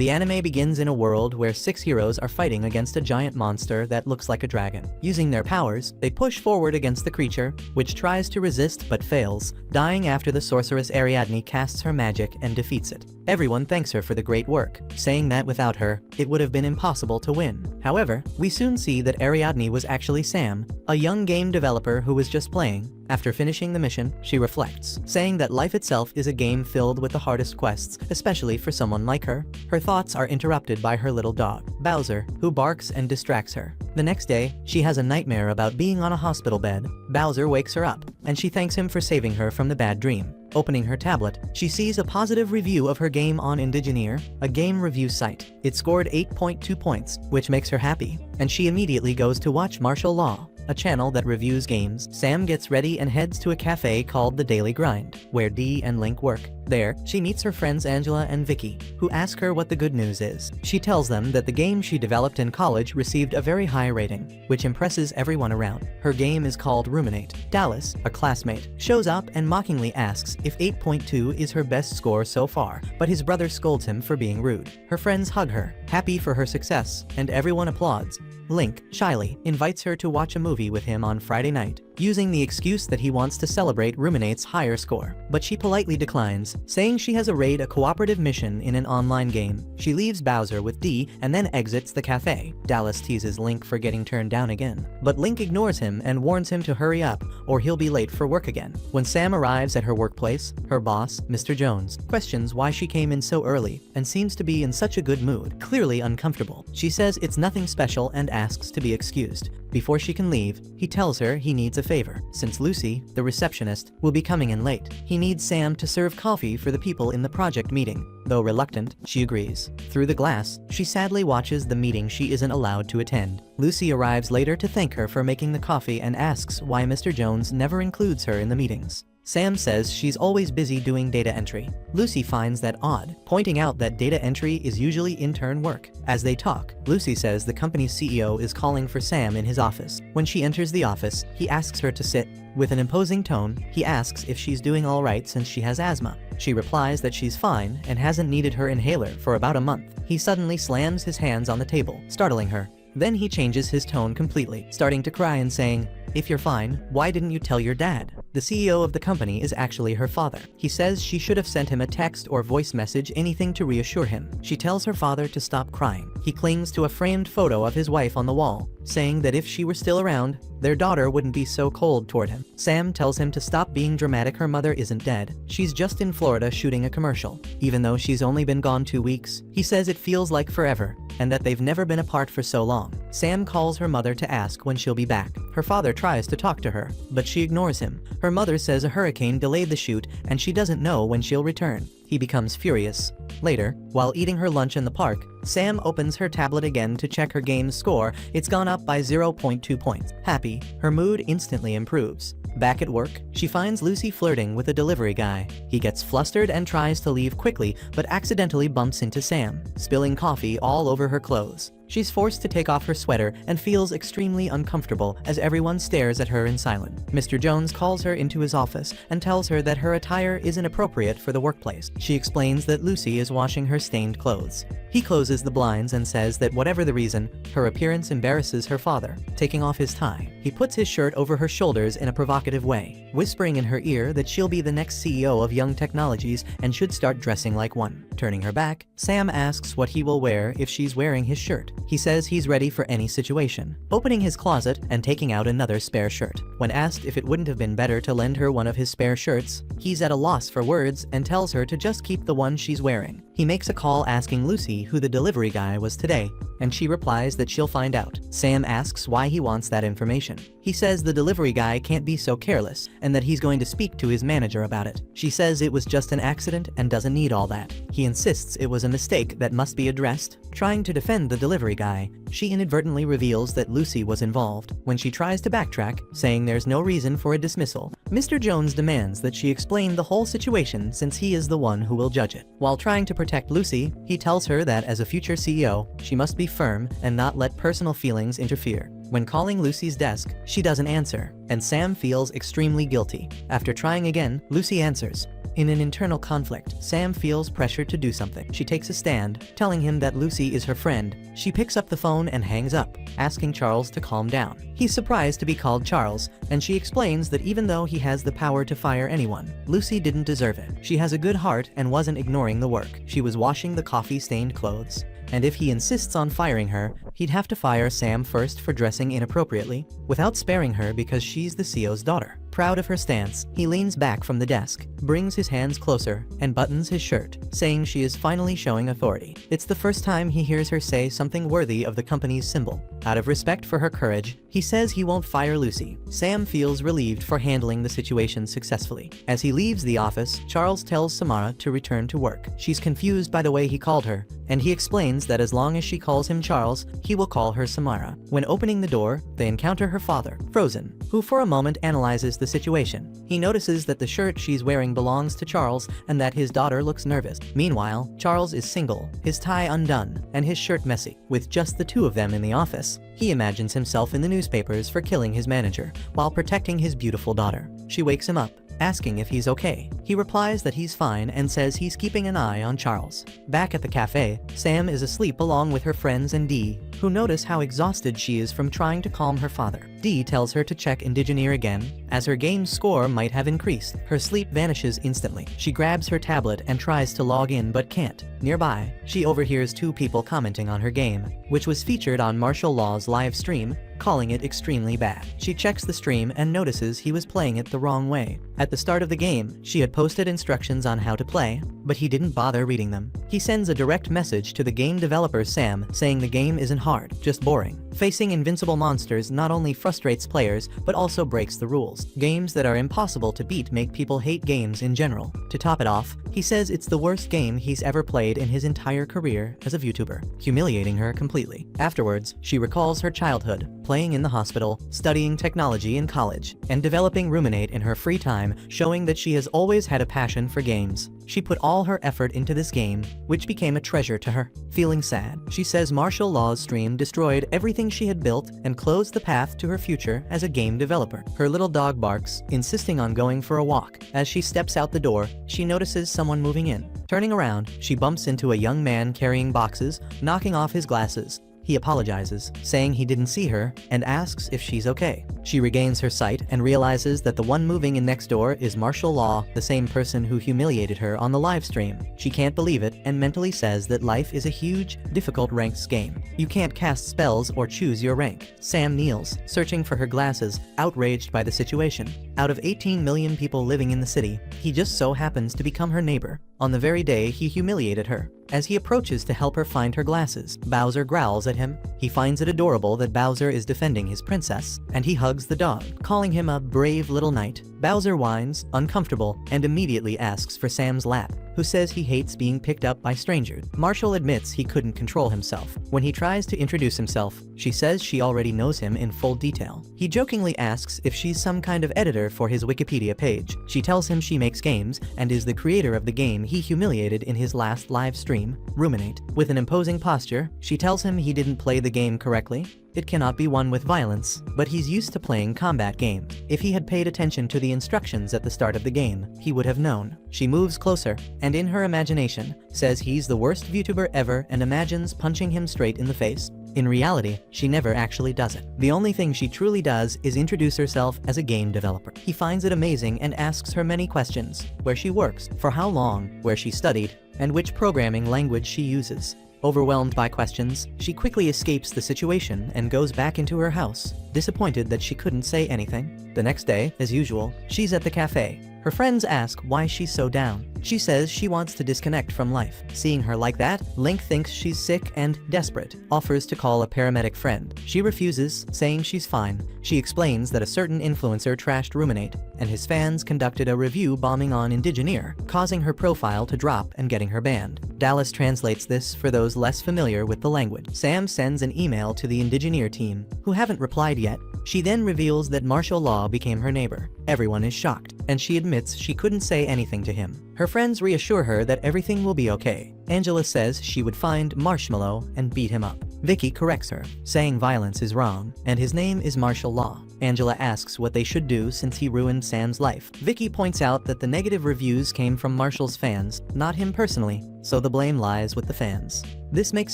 The anime begins in a world where 6 heroes are fighting against a giant monster that looks like a dragon. Using their powers, they push forward against the creature, which tries to resist but fails, dying after the sorceress Ariadne casts her magic and defeats it. Everyone thanks her for the great work, saying that without her, it would have been impossible to win. However, we soon see that Ariadne was actually Sam, a young game developer who was just playing. After finishing the mission, she reflects, saying that life itself is a game filled with the hardest quests, especially for someone like her. Her thoughts are interrupted by her little dog, Bowser, who barks and distracts her. The next day, she has a nightmare about being on a hospital bed. Bowser wakes her up, and she thanks him for saving her from the bad dream. Opening her tablet, she sees a positive review of her game on Indigeneer, a game review site. It scored 8.2 points, which makes her happy, and she immediately goes to watch Martial Law, a channel that reviews games. Sam gets ready and heads to a cafe called The Daily Grind, where Dee and Link work. There, she meets her friends Angela and Vicky, who ask her what the good news is. She tells them that the game she developed in college received a very high rating, which impresses everyone around. Her game is called Ruminate. Dallas, a classmate, shows up and mockingly asks if 8.2 is her best score so far, but his brother scolds him for being rude. Her friends hug her, happy for her success, and everyone applauds. Link, shyly, invites her to watch a movie with him on Friday night, using the excuse that he wants to celebrate Ruminate's higher score. But she politely declines, saying she has a cooperative mission in an online game. She leaves Bowser with Dee and then exits the cafe. Dallas teases Link for getting turned down again, but Link ignores him and warns him to hurry up or he'll be late for work again. When Sam arrives at her workplace, her boss, Mr. Jones, questions why she came in so early and seems to be in such a good mood, clearly uncomfortable. She says it's nothing special and asks to be excused. Before she can leave, he tells her he needs a favor. Since Lucy, the receptionist, will be coming in late, he needs Sam to serve coffee for the people in the project meeting. Though reluctant, she agrees. Through the glass, she sadly watches the meeting she isn't allowed to attend. Lucy arrives later to thank her for making the coffee and asks why Mr. Jones never includes her in the meetings. Sam says she's always busy doing data entry. Lucy finds that odd, pointing out that data entry is usually intern work. As they talk, Lucy says the company's CEO is calling for Sam in his office. When she enters the office, he asks her to sit. With an imposing tone, he asks if she's doing all right since she has asthma. She replies that she's fine and hasn't needed her inhaler for about a month. He suddenly slams his hands on the table, startling her. Then he changes his tone completely, starting to cry and saying, "If you're fine, why didn't you tell your dad?" The CEO of the company is actually her father. He says she should have sent him a text or voice message, anything to reassure him. She tells her father to stop crying. He clings to a framed photo of his wife on the wall, saying that if she were still around, their daughter wouldn't be so cold toward him. Sam tells him to stop being dramatic. Her mother isn't dead. She's just in Florida shooting a commercial. Even though she's only been gone 2 weeks, he says it feels like forever, and that they've never been apart for so long. Sam calls her mother to ask when she'll be back. Her father tries to talk to her, but she ignores him. Her mother says a hurricane delayed the shoot and she doesn't know when she'll return. He becomes furious. Later, while eating her lunch in the park, Sam opens her tablet again to check her game's score. It's gone up by 0.2 points. Happy, her mood instantly improves. Back at work, she finds Lucy flirting with a delivery guy. He gets flustered and tries to leave quickly, but accidentally bumps into Sam, spilling coffee all over her clothes. She's forced to take off her sweater and feels extremely uncomfortable as everyone stares at her in silence. Mr. Jones calls her into his office and tells her that her attire isn't appropriate for the workplace. She explains that Lucy is washing her stained clothes. He closes the blinds and says that whatever the reason, her appearance embarrasses her father. Taking off his tie, he puts his shirt over her shoulders in a provocative way, whispering in her ear that she'll be the next CEO of Young Technologies and should start dressing like one. Turning her back, Sam asks what he will wear if she's wearing his shirt. He says he's ready for any situation, opening his closet and taking out another spare shirt. When asked if it wouldn't have been better to lend her one of his spare shirts, he's at a loss for words and tells her to just keep the one she's wearing. He makes a call asking Lucy who the delivery guy was today, and she replies that she'll find out. Sam asks why he wants that information. He says the delivery guy can't be so careless and that he's going to speak to his manager about it. She says it was just an accident and doesn't need all that. He insists it was a mistake that must be addressed. Trying to defend the delivery guy, she inadvertently reveals that Lucy was involved. When she tries to backtrack, saying there's no reason for a dismissal, Mr. Jones demands that she explain the whole situation since he is the one who will judge it. While trying to protect Lucy, he tells her that as a future CEO, she must be firm and not let personal feelings interfere. When calling Lucy's desk, she doesn't answer, and Sam feels extremely guilty. After trying again, Lucy answers. In an internal conflict, Sam feels pressured to do something. She takes a stand, telling him that Lucy is her friend. She picks up the phone and hangs up, asking Charles to calm down. He's surprised to be called Charles, and she explains that even though he has the power to fire anyone, Lucy didn't deserve it. She has a good heart and wasn't ignoring the work. She was washing the coffee-stained clothes. And if he insists on firing her, he'd have to fire Sam first for dressing inappropriately, without sparing her because she's the CEO's daughter. Proud of her stance, he leans back from the desk, brings his hands closer, and buttons his shirt, saying she is finally showing authority. It's the first time he hears her say something worthy of the company's symbol. Out of respect for her courage, he says he won't fire Lucy. Sam feels relieved for handling the situation successfully. As he leaves the office, Charles tells Samara to return to work. She's confused by the way he called her, and he explains that as long as she calls him Charles, he will call her Samara. When opening the door, they encounter her father, Frozen, who for a moment analyzes the situation. He notices that the shirt she's wearing belongs to Charles and that his daughter looks nervous. Meanwhile, Charles is single, his tie undone, and his shirt messy. With just the two of them in the office, he imagines himself in the newspapers for killing his manager while protecting his beautiful daughter. She wakes him up, asking if he's okay. He replies that he's fine and says he's keeping an eye on Charles. Back at the cafe, Sam is asleep along with her friends and Dee, who notice how exhausted she is from trying to calm her father. Dee tells her to check Indigeneer again, as her game's score might have increased. Her sleep vanishes instantly. She grabs her tablet and tries to log in but can't. Nearby, she overhears two people commenting on her game, which was featured on Martial Law's live stream, calling it extremely bad. She checks the stream and notices he was playing it the wrong way. At the start of the game, she had posted instructions on how to play, but he didn't bother reading them. He sends a direct message to the game developer Sam, saying the game isn't hard, just boring. Facing invincible monsters not only frustrates players, but also breaks the rules. Games that are impossible to beat make people hate games in general. To top it off, he says it's the worst game he's ever played in his entire career as a VTuber, humiliating her completely. Afterwards, she recalls her childhood, playing in the hospital, studying technology in college, and developing Ruminate in her free time, showing that she has always had a passion for games. She put all her effort into this game, which became a treasure to her. Feeling sad, she says Martial Law's stream destroyed everything she had built and closed the path to her future as a game developer. Her little dog barks, insisting on going for a walk. As she steps out the door, she notices someone moving in. Turning around, she bumps into a young man carrying boxes, knocking off his glasses. He apologizes, saying he didn't see her, and asks if she's okay. She regains her sight and realizes that the one moving in next door is Martial Law, the same person who humiliated her on the live stream. She can't believe it and mentally says that life is a huge, difficult ranks game. You can't cast spells or choose your rank. Sam kneels, searching for her glasses, outraged by the situation. Out of 18 million people living in the city, he just so happens to become her neighbor, on the very day he humiliated her. As he approaches to help her find her glasses, Bowser growls at him. He finds it adorable that Bowser is defending his princess, and he hugs the dog, calling him a brave little knight. Bowser whines, uncomfortable, and immediately asks for Sam's lap, who says he hates being picked up by strangers. Marshall admits he couldn't control himself. When he tries to introduce himself, she says she already knows him in full detail. He jokingly asks if she's some kind of editor for his Wikipedia page. She tells him she makes games and is the creator of the game he humiliated in his last live stream, Ruminate. With an imposing posture, she tells him he didn't play the game correctly. It cannot be won with violence, but he's used to playing combat games. If he had paid attention to the instructions at the start of the game, he would have known. She moves closer, and in her imagination, says he's the worst VTuber ever and imagines punching him straight in the face. In reality, she never actually does it. The only thing she truly does is introduce herself as a game developer. He finds it amazing and asks her many questions: where she works, for how long, where she studied, and which programming language she uses. Overwhelmed by questions, she quickly escapes the situation and goes back into her house, disappointed that she couldn't say anything. The next day, as usual, she's at the cafe. Her friends ask why she's so down. She says she wants to disconnect from life. Seeing her like that, Link thinks she's sick and, desperate, offers to call a paramedic friend. She refuses, saying she's fine. She explains that a certain influencer trashed Ruminate, and his fans conducted a review bombing on Indigeneer, causing her profile to drop and getting her banned. Dallas translates this for those less familiar with the language. Sam sends an email to the Indigeneer team, who haven't replied yet. She then reveals that Martial Law became her neighbor. Everyone is shocked, and she admits she couldn't say anything to him. Her friends reassure her that everything will be okay. Angela says she would find Marshmallow and beat him up. Vicky corrects her, saying violence is wrong, and his name is martial law. Angela asks what they should do since he ruined Sam's life. Vicky points out that the negative reviews came from Marshall's fans, not him personally, so the blame lies with the fans. This makes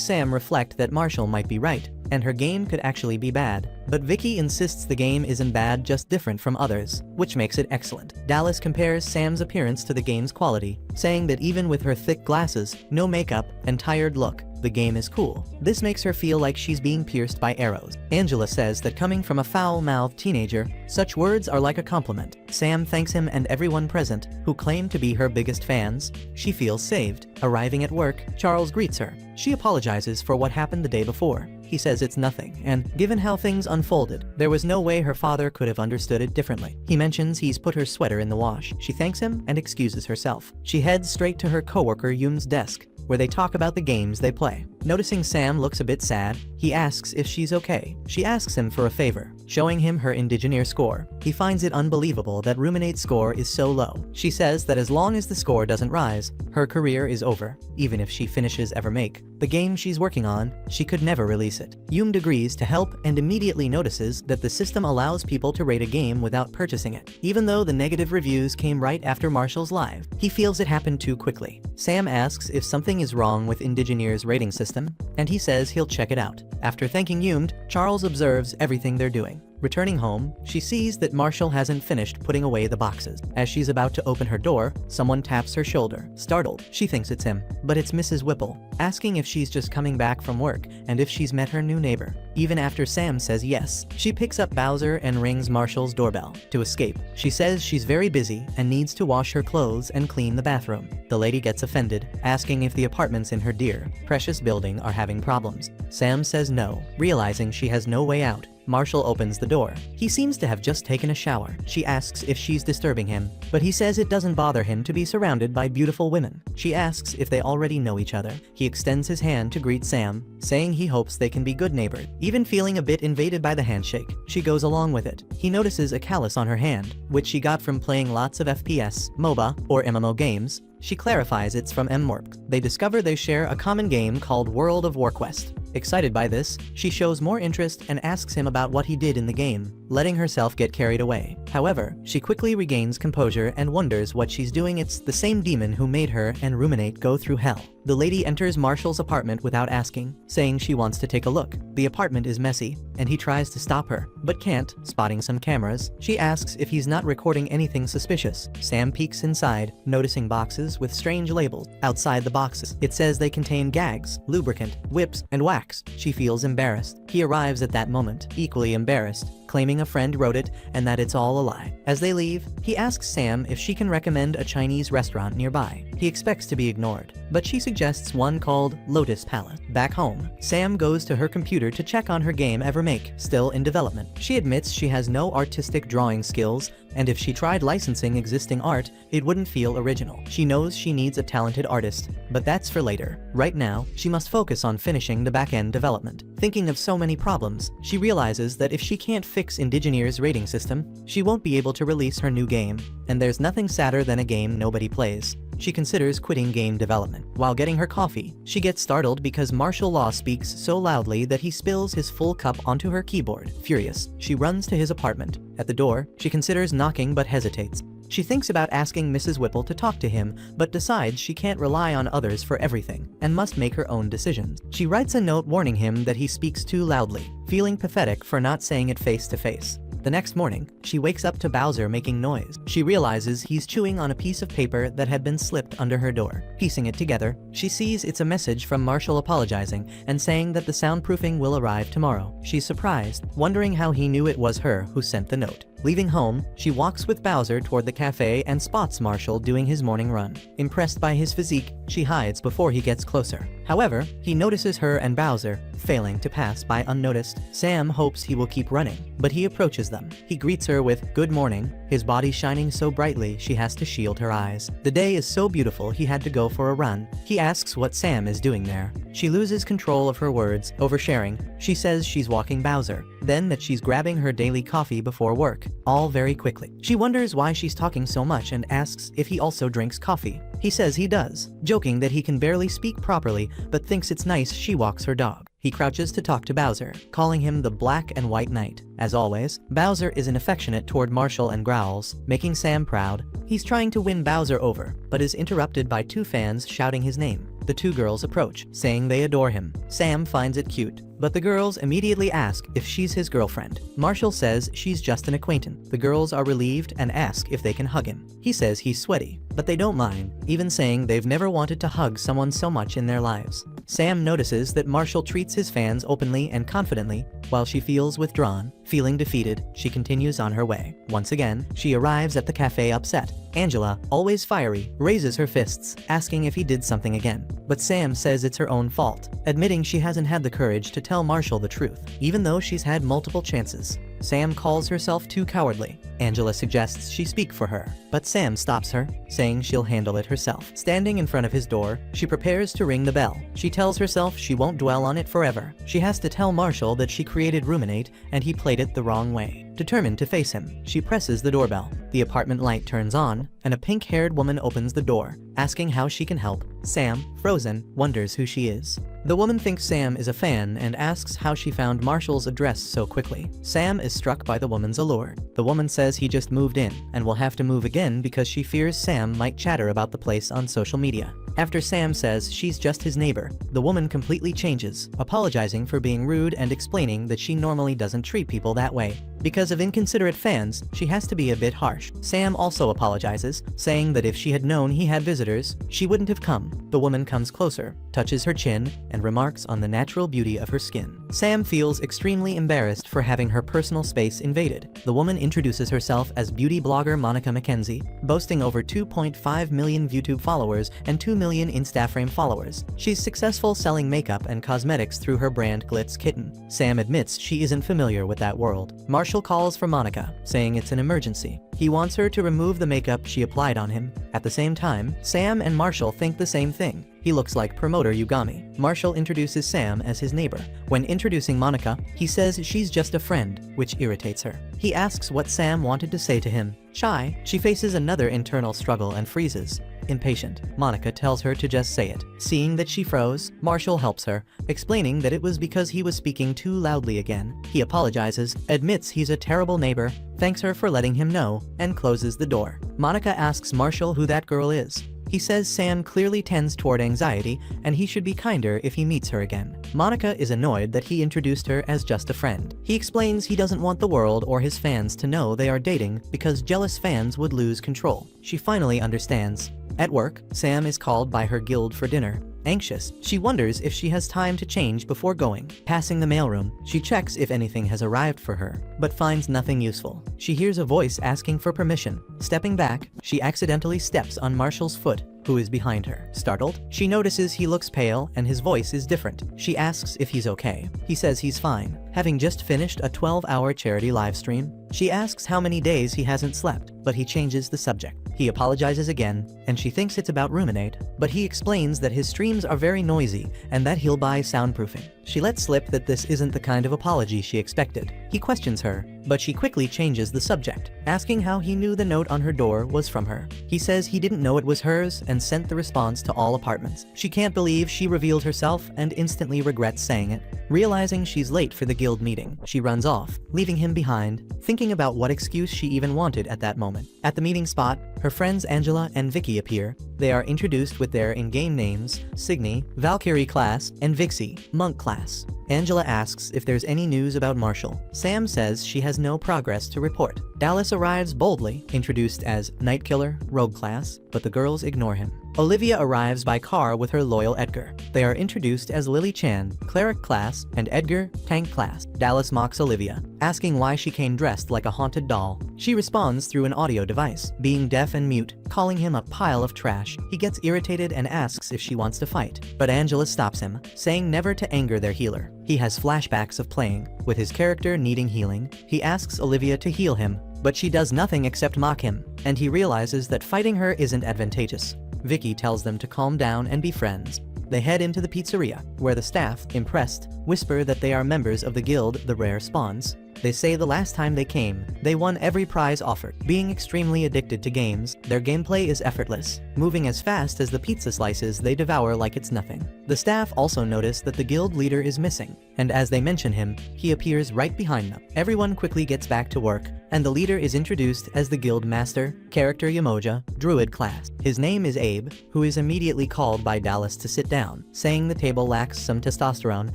Sam reflect that Marshall might be right, and her game could actually be bad. But Vicky insists the game isn't bad, just different from others, which makes it excellent. Dallas compares Sam's appearance to the game's quality, saying that even with her thick glasses, no makeup, and tired look, the game is cool. This makes her feel like she's being pierced by arrows. Angela says that coming from a foul-mouthed teenager, such words are like a compliment. Sam thanks him and everyone present, who claim to be her biggest fans. She feels saved. Arriving at work, Charles greets her. She apologizes for what happened the day before. He says it's nothing, and given how things unfolded, there was no way her father could have understood it differently. He mentions he's put her sweater in the wash. She thanks him and excuses herself. She heads straight to her coworker Yum's desk, where they talk about the games they play. Noticing Sam looks a bit sad, he asks if she's okay. She asks him for a favor, showing him her Indigeneer score. He finds it unbelievable that Ruminate's score is so low. She says that as long as the score doesn't rise, her career is over. Even if she finishes Evermake, the game she's working on, she could never release it. Yum agrees to help and immediately notices that the system allows people to rate a game without purchasing it. Even though the negative reviews came right after Marshall's live, he feels it happened too quickly. Sam asks if something is wrong with Indigeneer's rating system, and he says he'll check it out. After thanking Yum, Charles observes everything they're doing. Returning home, she sees that Marshall hasn't finished putting away the boxes. As she's about to open her door, someone taps her shoulder. Startled, she thinks it's him, but it's Mrs. Whipple, asking if she's just coming back from work and if she's met her new neighbor. Even after Sam says yes, she picks up Bowser and rings Marshall's doorbell. To escape, she says she's very busy and needs to wash her clothes and clean the bathroom. The lady gets offended, asking if the apartments in her dear, precious building are having problems. Sam says no, realizing she has no way out. Marshall opens the door. He seems to have just taken a shower. She asks if she's disturbing him, but he says it doesn't bother him to be surrounded by beautiful women. She asks if they already know each other. He extends his hand to greet Sam, saying he hopes they can be good neighbors. Even feeling a bit invaded by the handshake, she goes along with it. He notices a callus on her hand, which she got from playing lots of FPS, MOBA, or MMO games. She clarifies it's from MMORPG. They discover they share a common game called World of Warquest. Excited by this, she shows more interest and asks him about what he did in the game, letting herself get carried away. However, she quickly regains composure and wonders what she's doing. It's the same demon who made her and Ruminate go through hell. The lady enters Marshall's apartment without asking, saying she wants to take a look. The apartment is messy, and he tries to stop her, but can't. Spotting some cameras, she asks if he's not recording anything suspicious. Sam peeks inside, noticing boxes with strange labels. Outside the boxes, it says they contain gags, lubricant, whips, and wax. She feels embarrassed. He arrives at that moment, equally embarrassed, claiming a friend wrote it and that it's all a lie. As they leave, he asks Sam if she can recommend a Chinese restaurant nearby. He expects to be ignored, but she suggests one called Lotus Palace. Back home, Sam goes to her computer to check on her game Evermake, still in development. She admits she has no artistic drawing skills, and if she tried licensing existing art, it wouldn't feel original. She knows she needs a talented artist, but that's for later. Right now, she must focus on finishing the back-end development. Thinking of so many problems, she realizes that if she can't fix Indigeneer's rating system, she won't be able to release her new game, and there's nothing sadder than a game nobody plays. She considers quitting game development. While getting her coffee, she gets startled because Marshall Law speaks so loudly that he spills his full cup onto her keyboard. Furious, she runs to his apartment. At the door, she considers knocking but hesitates. She thinks about asking Mrs. Whipple to talk to him, but decides she can't rely on others for everything, and must make her own decisions. She writes a note warning him that he speaks too loudly, feeling pathetic for not saying it face to face. The next morning, she wakes up to Bowser making noise. She realizes he's chewing on a piece of paper that had been slipped under her door. Piecing it together, she sees it's a message from Marshall apologizing and saying that the soundproofing will arrive tomorrow. She's surprised, wondering how he knew it was her who sent the note. Leaving home, she walks with Bowser toward the cafe and spots Marshall doing his morning run. Impressed by his physique, she hides before he gets closer. However, he notices her and Bowser, failing to pass by unnoticed. Sam hopes he will keep running, but he approaches them. He greets her with "Good morning," his body shining so brightly she has to shield her eyes. The day is so beautiful he had to go for a run. He asks what Sam is doing there. She loses control of her words, oversharing. She says she's walking Bowser, then that she's grabbing her daily coffee before work, all very quickly. She wonders why she's talking so much and asks if he also drinks coffee. He says he does, joking that he can barely speak properly but thinks it's nice she walks her dog. He crouches to talk to Bowser, calling him the Black and White Knight. As always, Bowser isn't affectionate toward Marshall and growls, making Sam proud. He's trying to win Bowser over, but is interrupted by two fans shouting his name. The two girls approach, saying they adore him. Sam finds it cute, but the girls immediately ask if she's his girlfriend. Marshall says she's just an acquaintance. The girls are relieved and ask if they can hug him. He says he's sweaty, but they don't mind, even saying they've never wanted to hug someone so much in their lives. Sam notices that Marshall treats his fans openly and confidently, while she feels withdrawn. Feeling defeated, she continues on her way. Once again, she arrives at the cafe upset. Angela, always fiery, raises her fists, asking if he did something again. But Sam says it's her own fault, admitting she hasn't had the courage to tell Marshall the truth, even though she's had multiple chances. Sam calls herself too cowardly. Angela suggests she speak for her, but Sam stops her, saying she'll handle it herself. Standing in front of his door, she prepares to ring the bell. She tells herself she won't dwell on it forever. She has to tell Marshall that she created Ruminate and he played it the wrong way. Determined to face him, she presses the doorbell. The apartment light turns on, and a pink-haired woman opens the door, asking how she can help. Sam, frozen, wonders who she is. The woman thinks Sam is a fan and asks how she found Marshall's address so quickly. Sam is struck by the woman's allure. The woman says he just moved in and will have to move again because she fears Sam might chatter about the place on social media. After Sam says she's just his neighbor, the woman completely changes, apologizing for being rude and explaining that she normally doesn't treat people that way. Because of inconsiderate fans, she has to be a bit harsh. Sam also apologizes, saying that if she had known he had visitors, she wouldn't have come. The woman comes closer, touches her chin, and remarks on the natural beauty of her skin. Sam feels extremely embarrassed for having her personal space invaded. The woman introduces herself as beauty blogger Monica Mackenzie, boasting over 2.5 million YouTube followers and 2 million Instagram followers. She's successful selling makeup and cosmetics through her brand Glitz Kitten. Sam admits she isn't familiar with that world. Marshall calls for Monica, saying it's an emergency. He wants her to remove the makeup she applied on him. At the same time, Sam and Marshall think the same thing. He looks like promoter Yugami. Marshall introduces Sam as his neighbor. When introducing Monica, he says she's just a friend, which irritates her. He asks what Sam wanted to say to him. Shy, she faces another internal struggle and freezes. Impatient, Monica tells her to just say it. Seeing that she froze, Marshall helps her, explaining that it was because he was speaking too loudly again. He apologizes, admits he's a terrible neighbor, thanks her for letting him know, and closes the door. Monica asks Marshall who that girl is. He says Sam clearly tends toward anxiety and he should be kinder if he meets her again. Monica is annoyed that he introduced her as just a friend. He explains he doesn't want the world or his fans to know they are dating because jealous fans would lose control. She finally understands. At work, Sam is called by her guild for dinner. Anxious, she wonders if she has time to change before going. Passing the mailroom, she checks if anything has arrived for her, but finds nothing useful. She hears a voice asking for permission. Stepping back, she accidentally steps on Marshall's foot, who is behind her. Startled, she notices he looks pale and his voice is different. She asks if he's okay. He says he's fine, having just finished a 12-hour charity live stream. She asks how many days he hasn't slept, but he changes the subject. He apologizes again, and she thinks it's about Ruminate, but he explains that his streams are very noisy and that he'll buy soundproofing. She lets slip that this isn't the kind of apology she expected. He questions her, but she quickly changes the subject, asking how he knew the note on her door was from her. He says he didn't know it was hers and sent the response to all apartments. She can't believe she revealed herself and instantly regrets saying it. Realizing she's late for the guild meeting, she runs off, leaving him behind, thinking about what excuse she even wanted at that moment. At the meeting spot, her friends Angela and Vicky appear. They are introduced with their in-game names, Signy, Valkyrie class, and Vixie, Monk class. Angela asks if there's any news about Marshall. Sam says she has no progress to report. Dallas arrives boldly, introduced as Night Killer, Rogue class, but the girls ignore him. Olivia arrives by car with her loyal Edgar. They are introduced as Lily Chan, Cleric class, and Edgar, Tank class. Dallas mocks Olivia, asking why she came dressed like a haunted doll. She responds through an audio device, being deaf and mute, calling him a pile of trash. He gets irritated and asks if she wants to fight, but Angela stops him, saying never to anger their healer. He has flashbacks of playing, with his character needing healing. He asks Olivia to heal him, but she does nothing except mock him, and he realizes that fighting her isn't advantageous. Vicky tells them to calm down and be friends. They head into the pizzeria, where the staff, impressed, whisper that they are members of the guild, the Rare Spawns. They say the last time they came, they won every prize offered. Being extremely addicted to games, their gameplay is effortless, moving as fast as the pizza slices they devour like it's nothing. The staff also notice that the guild leader is missing, and as they mention him, he appears right behind them. Everyone quickly gets back to work, and the leader is introduced as the guild master, character Yamoja, druid class. His name is Abe, who is immediately called by Dallas to sit down, saying the table lacks some testosterone,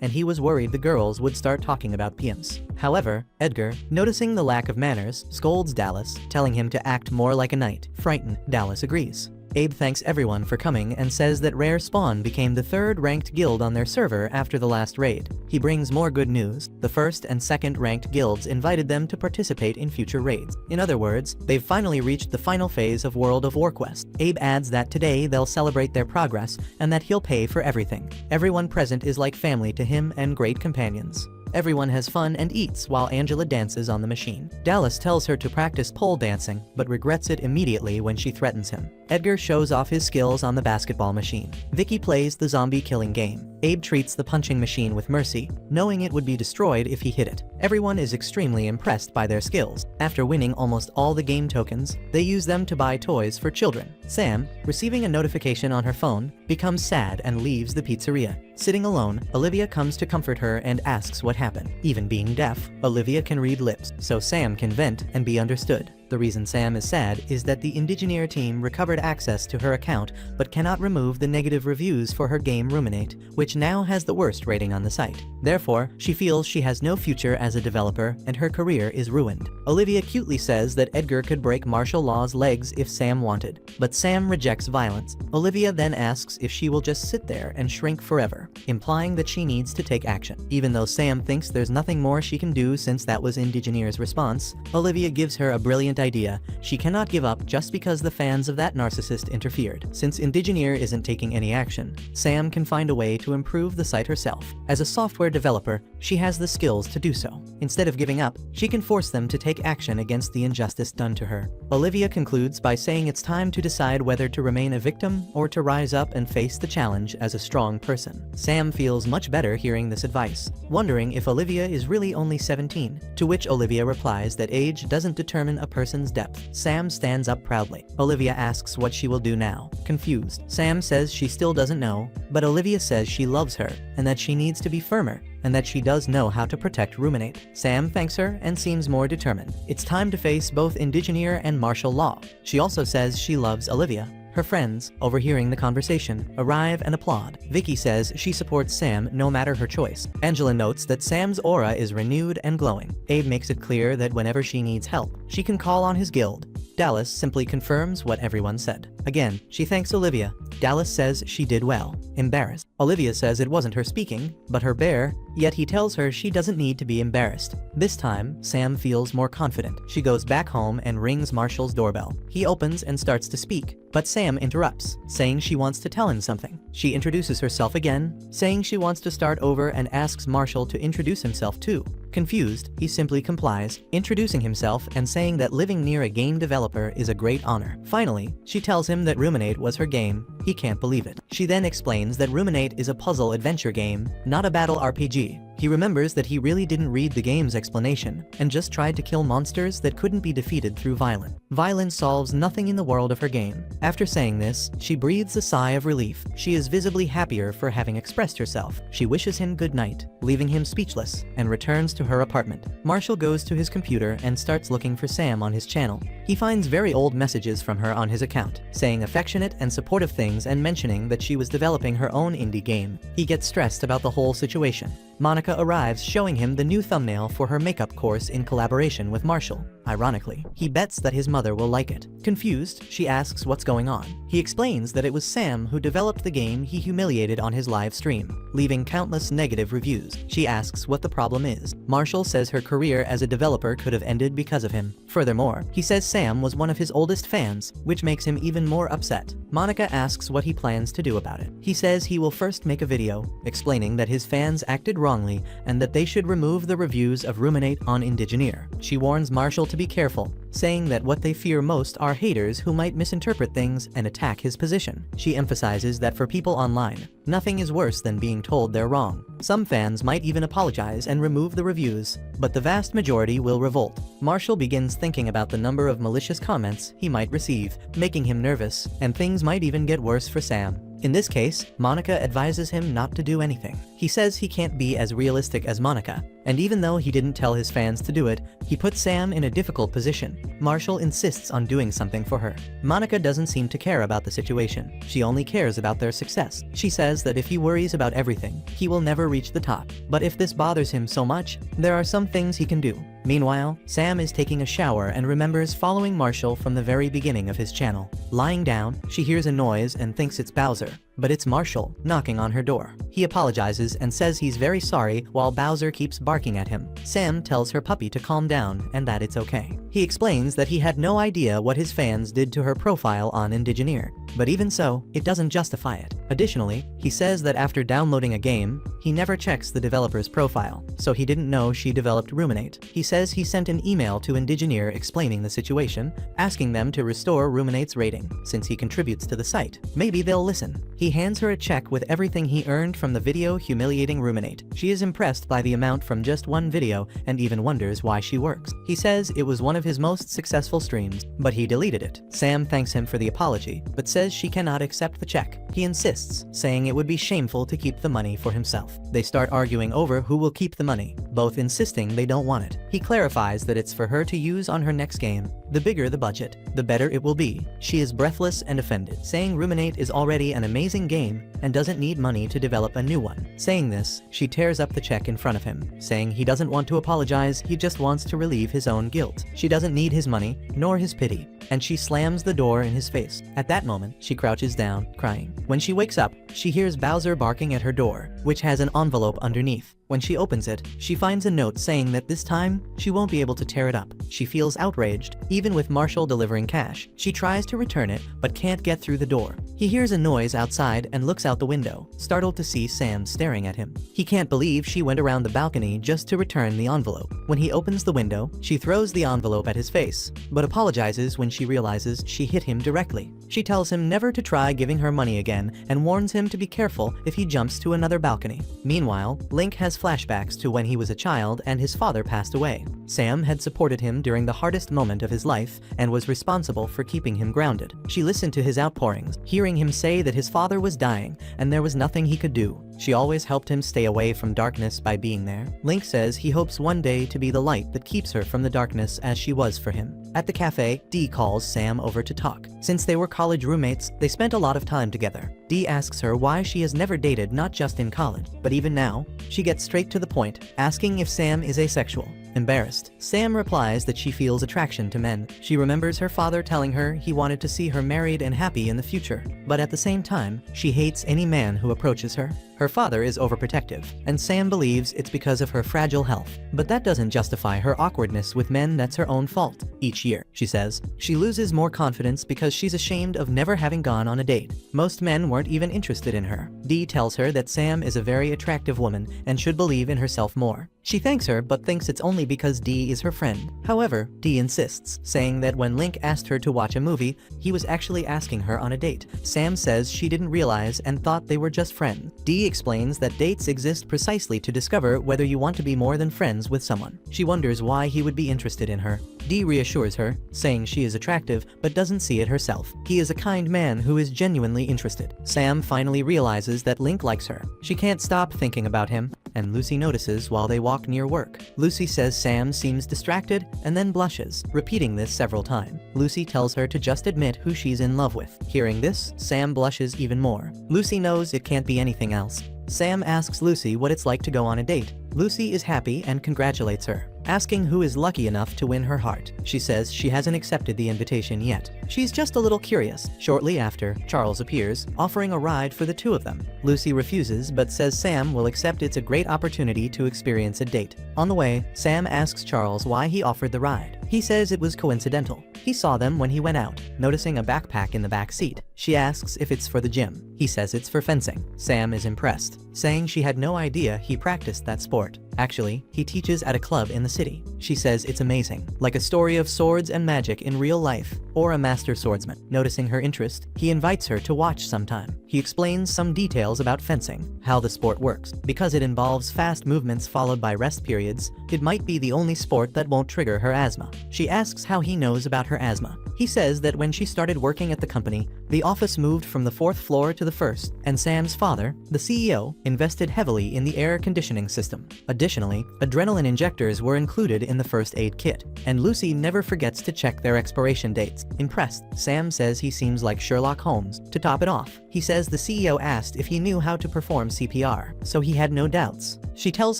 and he was worried the girls would start talking about PMs. However, Edgar, noticing the lack of manners, scolds Dallas, telling him to act more like a knight. Frightened, Dallas agrees. Abe thanks everyone for coming and says that Rare Spawn became the third-ranked guild on their server after the last raid. He brings more good news. The first and second-ranked guilds invited them to participate in future raids. In other words, they've finally reached the final phase of World of Warquest. Abe adds that today they'll celebrate their progress and that he'll pay for everything. Everyone present is like family to him and great companions. Everyone has fun and eats while Angela dances on the machine. Dallas tells her to practice pole dancing, but regrets it immediately when she threatens him. Edgar shows off his skills on the basketball machine. Vicky plays the zombie killing game. Abe treats the punching machine with mercy, knowing it would be destroyed if he hit it. Everyone is extremely impressed by their skills. After winning almost all the game tokens, they use them to buy toys for children. Sam, receiving a notification on her phone, becomes sad and leaves the pizzeria. Sitting alone, Olivia comes to comfort her and asks what happened. Even being deaf, Olivia can read lips, so Sam can vent and be understood. The reason Sam is sad is that the Indigeneer team recovered access to her account but cannot remove the negative reviews for her game Ruminate, which now has the worst rating on the site. Therefore, she feels she has no future as a developer and her career is ruined. Olivia cutely says that Edgar could break martial law's legs if Sam wanted, but Sam rejects violence. Olivia then asks if she will just sit there and shrink forever, implying that she needs to take action. Even though Sam thinks there's nothing more she can do since that was Indigeneer's response, Olivia gives her a brilliant idea. She cannot give up just because the fans of that narcissist interfered. Since Indigeneer isn't taking any action, Sam can find a way to improve the site herself. As a software developer, she has the skills to do so. Instead of giving up, she can force them to take action against the injustice done to her. Olivia concludes by saying it's time to decide whether to remain a victim or to rise up and face the challenge as a strong person. Sam feels much better hearing this advice, wondering if Olivia is really only 17, to which Olivia replies that age doesn't determine a person's depth. Sam stands up proudly. Olivia asks what she will do now. Confused, Sam says she still doesn't know, but Olivia says she loves her and that she needs to be firmer, and that she does know how to protect Ruminate. Sam thanks her and seems more determined. It's time to face both Indigeneer and martial law. She also says she loves Olivia. Her friends, overhearing the conversation, arrive and applaud. Vicky says she supports Sam no matter her choice. Angela notes that Sam's aura is renewed and glowing. Abe makes it clear that whenever she needs help, she can call on his guild. Dallas simply confirms what everyone said. Again, she thanks Olivia. Dallas says she did well. Embarrassed, Olivia says it wasn't her speaking, but her bear, yet he tells her she doesn't need to be embarrassed. This time, Sam feels more confident. She goes back home and rings Marshall's doorbell. He opens and starts to speak, but Sam interrupts, saying she wants to tell him something. She introduces herself again, saying she wants to start over and asks Marshall to introduce himself too. Confused, he simply complies, introducing himself and saying that living near a game developer is a great honor. Finally, she tells him that Ruminate was her game. He can't believe it. She then explains that Ruminate is a puzzle adventure game, not a battle RPG. He remembers that he really didn't read the game's explanation, and just tried to kill monsters that couldn't be defeated through violence. Violence solves nothing in the world of her game. After saying this, she breathes a sigh of relief. She is visibly happier for having expressed herself. She wishes him good night, leaving him speechless, and returns to her apartment. Marshall goes to his computer and starts looking for Sam on his channel. He finds very old messages from her on his account, saying affectionate and supportive things and mentioning that she was developing her own indie game. He gets stressed about the whole situation. Monica arrives, showing him the new thumbnail for her makeup course in collaboration with Marshall. Ironically, he bets that his mother will like it. Confused, she asks what's going on. He explains that it was Sam who developed the game he humiliated on his live stream, leaving countless negative reviews. She asks what the problem is. Marshall says her career as a developer could have ended because of him. Furthermore, he says Sam was one of his oldest fans, which makes him even more upset. Monica asks what he plans to do about it. He says he will first make a video, explaining that his fans acted wrong wrongly and that they should remove the reviews of Ruminate on Indigeneer. She warns Marshall to be careful, saying that what they fear most are haters who might misinterpret things and attack his position. She emphasizes that for people online, nothing is worse than being told they're wrong. Some fans might even apologize and remove the reviews, but the vast majority will revolt. Marshall begins thinking about the number of malicious comments he might receive, making him nervous, and things might even get worse for Sam. In this case, Monica advises him not to do anything. He says he can't be as realistic as Monica, and even though he didn't tell his fans to do it, he puts Sam in a difficult position. Marshall insists on doing something for her. Monica doesn't seem to care about the situation. She only cares about their success. She says that if he worries about everything, he will never reach the top. But if this bothers him so much, there are some things he can do. Meanwhile, Sam is taking a shower and remembers following Marshall from the very beginning of his channel. Lying down, she hears a noise and thinks it's Bowser, but it's Marshall knocking on her door. He apologizes and says he's very sorry while Bowser keeps barking at him. Sam tells her puppy to calm down and that it's okay. He explains that he had no idea what his fans did to her profile on Indigeneer, but even so, it doesn't justify it. Additionally, he says that after downloading a game, he never checks the developer's profile, so he didn't know she developed Ruminate. He says he sent an email to Indigeneer explaining the situation, asking them to restore Ruminate's rating, since he contributes to the site. Maybe they'll listen. He hands her a check with everything he earned from the video humiliating Ruminate. She is impressed by the amount from just one video and even wonders why she works. He says it was one of his most successful streams, but he deleted it. Sam thanks him for the apology, but says she cannot accept the check. He insists, saying it would be shameful to keep the money for himself. They start arguing over who will keep the money, both insisting they don't want it. He clarifies that it's for her to use on her next game. The bigger the budget, the better it will be. She is breathless and offended, saying Ruminate is already an amazing game and doesn't need money to develop a new one. Saying this, she tears up the check in front of him, saying he doesn't want to apologize, he just wants to relieve his own guilt. She doesn't need his money, nor his pity, and she slams the door in his face. At that moment, she crouches down, crying. When she wakes up, she hears Bowser barking at her door, which has an envelope underneath. When she opens it, she finds a note saying that this time, she won't be able to tear it up. She feels outraged, even with Marshall delivering cash. She tries to return it, but can't get through the door. He hears a noise outside and looks out the window, startled to see Sam staring at him. He can't believe she went around the balcony just to return the envelope. When he opens the window, she throws the envelope at his face, but apologizes when she realizes she hit him directly. She tells him never to try giving her money again and warns him to be careful if he jumps to another balcony. Meanwhile, Link has flashbacks to when he was a child and his father passed away. Sam had supported him during the hardest moment of his life and was responsible for keeping him grounded. She listened to his outpourings, hearing him say that his father was dying and there was nothing he could do. She always helped him stay away from darkness by being there. Link says he hopes one day to be the light that keeps her from the darkness as she was for him. At the cafe, Dee calls Sam over to talk. Since they were college roommates, they spent a lot of time together. Dee asks her why she has never dated, not just in college, but even now. She gets straight to the point, asking if Sam is asexual. Embarrassed, Sam replies that she feels attraction to men. She remembers her father telling her he wanted to see her married and happy in the future, but at the same time, she hates any man who approaches her. Her father is overprotective, and Sam believes it's because of her fragile health. But that doesn't justify her awkwardness with men, that's her own fault. Each year, she says, she loses more confidence because she's ashamed of never having gone on a date. Most men weren't even interested in her. Dee tells her that Sam is a very attractive woman and should believe in herself more. She thanks her but thinks it's only because Dee is her friend. However, Dee insists, saying that when Link asked her to watch a movie, he was actually asking her on a date. Sam says she didn't realize and thought they were just friends. Dee explains that dates exist precisely to discover whether you want to be more than friends with someone. She wonders why he would be interested in her. Dee reassures her, saying she is attractive but doesn't see it herself. He is a kind man who is genuinely interested. Sam finally realizes that Link likes her. She can't stop thinking about him, and Lucy notices while they walk near work. Lucy says Sam seems distracted and then blushes, repeating this several times. Lucy tells her to just admit who she's in love with. Hearing this, Sam blushes even more. Lucy knows it can't be anything else. Sam asks Lucy what it's like to go on a date. Lucy is happy and congratulates her, asking who is lucky enough to win her heart. She says she hasn't accepted the invitation yet. She's just a little curious. Shortly after, Charles appears, offering a ride for the two of them. Lucy refuses but says Sam will accept. It's a great opportunity to experience a date. On the way, Sam asks Charles why he offered the ride. He says it was coincidental. He saw them when he went out, noticing a backpack in the back seat. She asks if it's for the gym. He says it's for fencing. Sam is impressed, saying she had no idea he practiced that sport. Actually, he teaches at a club in the city. She says it's amazing, like a story of swords and magic in real life, or a master swordsman. Noticing her interest, he invites her to watch sometime. He explains some details about fencing, how the sport works. Because it involves fast movements followed by rest periods, it might be the only sport that won't trigger her asthma. She asks how he knows about her asthma. He says that when she started working at the company, the office moved from the 4th floor to the 1st, and Sam's father, the CEO, invested heavily in the air conditioning system. Additionally, adrenaline injectors were included in the first aid kit, and Lucy never forgets to check their expiration dates. Impressed, Sam says he seems like Sherlock Holmes. To top it off, he says the CEO asked if he knew how to perform CPR, so he had no doubts. She tells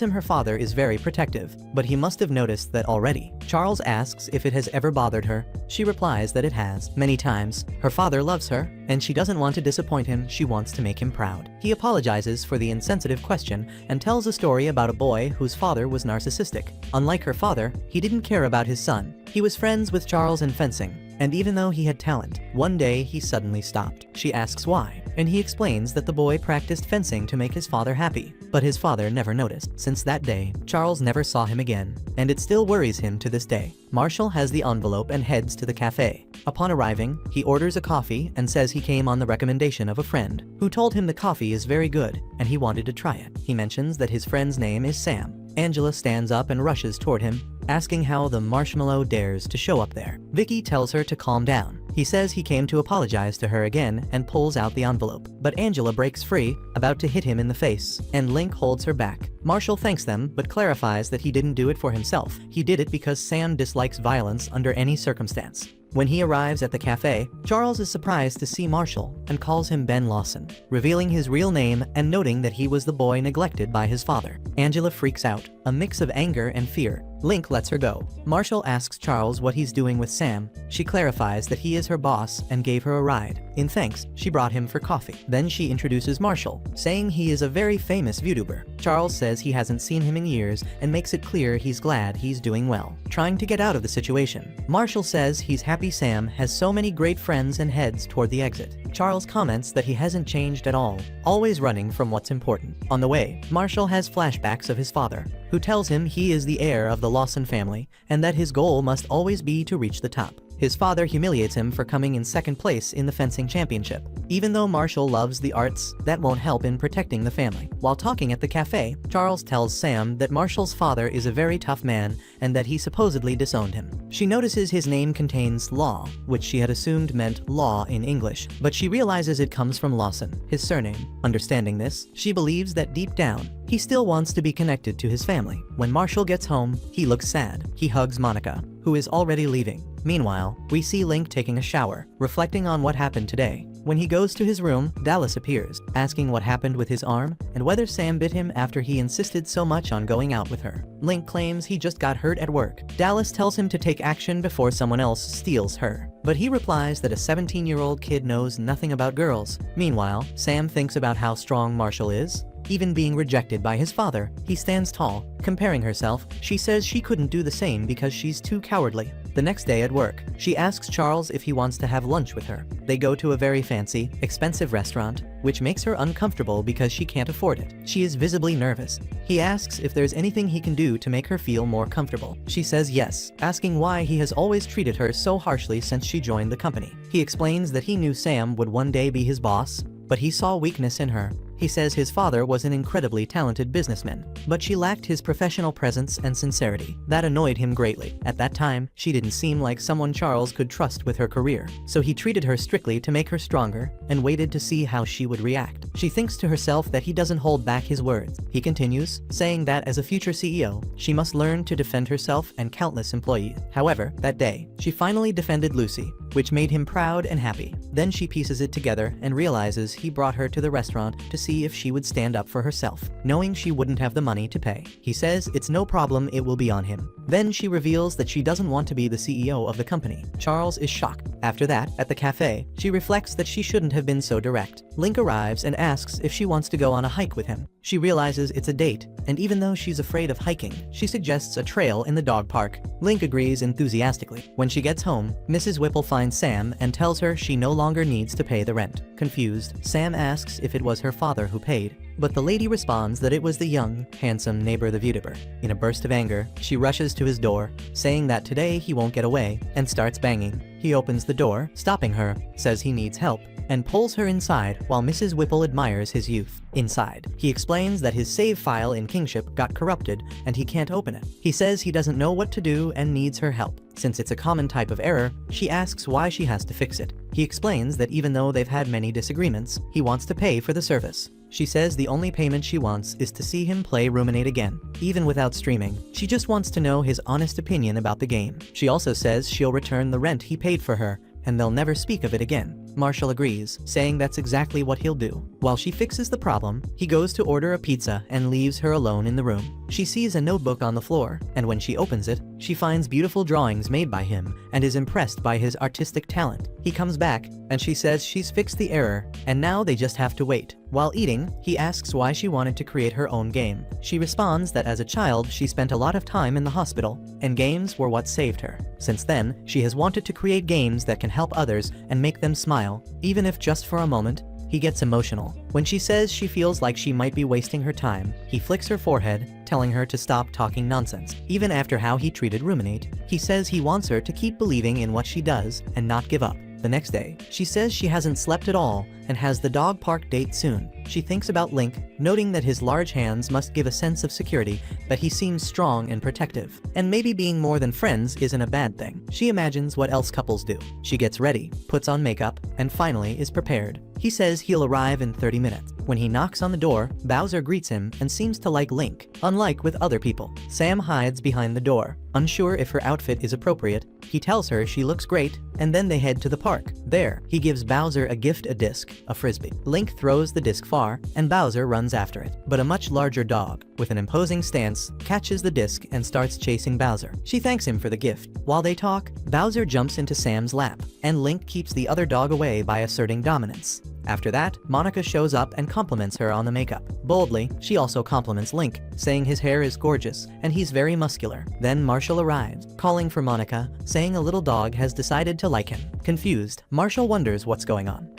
him her father is very protective, but he must have noticed that already. Charles asks if it has ever bothered her. She replies that it has, many times. Her father loves her, and she doesn't want to disappoint him. She wants to make him proud. He apologizes for the insensitive question and tells a story about a boy whose father was narcissistic. Unlike her father, he didn't care about his son. He was friends with Charles in fencing, and even though he had talent, one day he suddenly stopped. She asks why, and he explains that the boy practiced fencing to make his father happy, but his father never noticed. Since that day, Charles never saw him again, and it still worries him to this day. Marshall has the envelope and heads to the cafe. Upon arriving, he orders a coffee and says he came on the recommendation of a friend, who told him the coffee is very good, and he wanted to try it. He mentions that his friend's name is Sam. Angela stands up and rushes toward him, asking how the marshmallow dares to show up there. Vicky tells her to calm down. He says he came to apologize to her again and pulls out the envelope. But Angela breaks free, about to hit him in the face, and Link holds her back. Marshall thanks them but clarifies that he didn't do it for himself. He did it because Sam dislikes violence under any circumstance. When he arrives at the cafe, Charles is surprised to see Marshall and calls him Ben Lawson, revealing his real name and noting that he was the boy neglected by his father. Angela freaks out, a mix of anger and fear. Link lets her go. Marshall asks Charles what he's doing with Sam. She clarifies that he is her boss and gave her a ride. In thanks, she brought him for coffee. Then she introduces Marshall, saying he is a very famous VTuber. Charles says he hasn't seen him in years and makes it clear he's glad he's doing well, trying to get out of the situation. Marshall says he's happy Sam has so many great friends and heads toward the exit. Charles comments that he hasn't changed at all, always running from what's important. On the way, Marshall has flashbacks of his father, who tells him he is the heir of the Lawson family and that his goal must always be to reach the top. His father humiliates him for coming in second place in the fencing championship. Even though Marshall loves the arts, that won't help in protecting the family. While talking at the cafe, Charles tells Sam that Marshall's father is a very tough man and that he supposedly disowned him. She notices his name contains Law, which she had assumed meant law in English, but she realizes it comes from Lawson, his surname. Understanding this, she believes that deep down, he still wants to be connected to his family. When Marshall gets home, he looks sad. He hugs Monica, who is already leaving. Meanwhile, we see Link taking a shower, reflecting on what happened today. When he goes to his room, Dallas appears, asking what happened with his arm and whether Sam bit him after he insisted so much on going out with her. Link claims he just got hurt at work. Dallas tells him to take action before someone else steals her, but he replies that a 17-year-old kid knows nothing about girls. Meanwhile, Sam thinks about how strong Marshall is. Even being rejected by his father, he stands tall. Comparing herself, she says she couldn't do the same because she's too cowardly. The next day at work, she asks Charles if he wants to have lunch with her. They go to a very fancy, expensive restaurant, which makes her uncomfortable because she can't afford it. She is visibly nervous. He asks if there's anything he can do to make her feel more comfortable. She says yes, asking why he has always treated her so harshly since she joined the company. He explains that he knew Sam would one day be his boss, but he saw weakness in her. He says his father was an incredibly talented businessman, but she lacked his professional presence and sincerity. That annoyed him greatly. At that time, she didn't seem like someone Charles could trust with her career, so he treated her strictly to make her stronger and waited to see how she would react. She thinks to herself that he doesn't hold back his words. He continues, saying that as a future CEO, she must learn to defend herself and countless employees. However, that day, she finally defended Lucy, which made him proud and happy. Then she pieces it together and realizes he brought her to the restaurant to see if she would stand up for herself, knowing she wouldn't have the money to pay. He says it's no problem, it will be on him. Then she reveals that she doesn't want to be the CEO of the company. Charles is shocked. After that, at the cafe, she reflects that she shouldn't have been so direct. Link arrives and asks if she wants to go on a hike with him. She realizes it's a date, and even though she's afraid of hiking, she suggests a trail in the dog park. Link agrees enthusiastically. When she gets home, Mrs. Whipple finds Sam and tells her she no longer needs to pay the rent. Confused, Sam asks if it was her father who paid, but the lady responds that it was the young, handsome neighbor the VTuber. In a burst of anger, she rushes to his door, saying that today he won't get away, and starts banging. He opens the door, stopping her, says he needs help, and pulls her inside while Mrs. Whipple admires his youth. Inside, he explains that his save file in Kingship got corrupted and he can't open it. He says he doesn't know what to do and needs her help. Since it's a common type of error, she asks why she has to fix it. He explains that even though they've had many disagreements, he wants to pay for the service. She says the only payment she wants is to see him play Ruminate again, even without streaming. She just wants to know his honest opinion about the game. She also says she'll return the rent he paid for her, and they'll never speak of it again. Marshall agrees, saying that's exactly what he'll do. While she fixes the problem, he goes to order a pizza and leaves her alone in the room. She sees a notebook on the floor, and when she opens it, she finds beautiful drawings made by him and is impressed by his artistic talent. He comes back, and she says she's fixed the error, and now they just have to wait. While eating, he asks why she wanted to create her own game. She responds that as a child, she spent a lot of time in the hospital, and games were what saved her. Since then, she has wanted to create games that can help others and make them smile, even if just for a moment. He gets emotional. When she says she feels like she might be wasting her time, he flicks her forehead, telling her to stop talking nonsense. Even after how he treated Ruminate, he says he wants her to keep believing in what she does and not give up. The next day, she says she hasn't slept at all and has the dog park date soon. She thinks about Link, noting that his large hands must give a sense of security, that he seems strong and protective. And maybe being more than friends isn't a bad thing. She imagines what else couples do. She gets ready, puts on makeup, and finally is prepared. He says he'll arrive in 30 minutes. When he knocks on the door, Bowser greets him and seems to like Link, unlike with other people. Sam hides behind the door, unsure if her outfit is appropriate. He tells her she looks great, and then they head to the park. There, he gives Bowser a gift, a disc, a frisbee. Link throws the disc far, and Bowser runs after it. But a much larger dog, with an imposing stance, catches the disc and starts chasing Bowser. She thanks him for the gift. While they talk, Bowser jumps into Sam's lap, and Link keeps the other dog away by asserting dominance. After that, Monica shows up and compliments her on the makeup. Boldly, she also compliments Link, saying his hair is gorgeous and he's very muscular. Then Marshall arrives, calling for Monica, saying a little dog has decided to like him. Confused, Marshall wonders what's going on.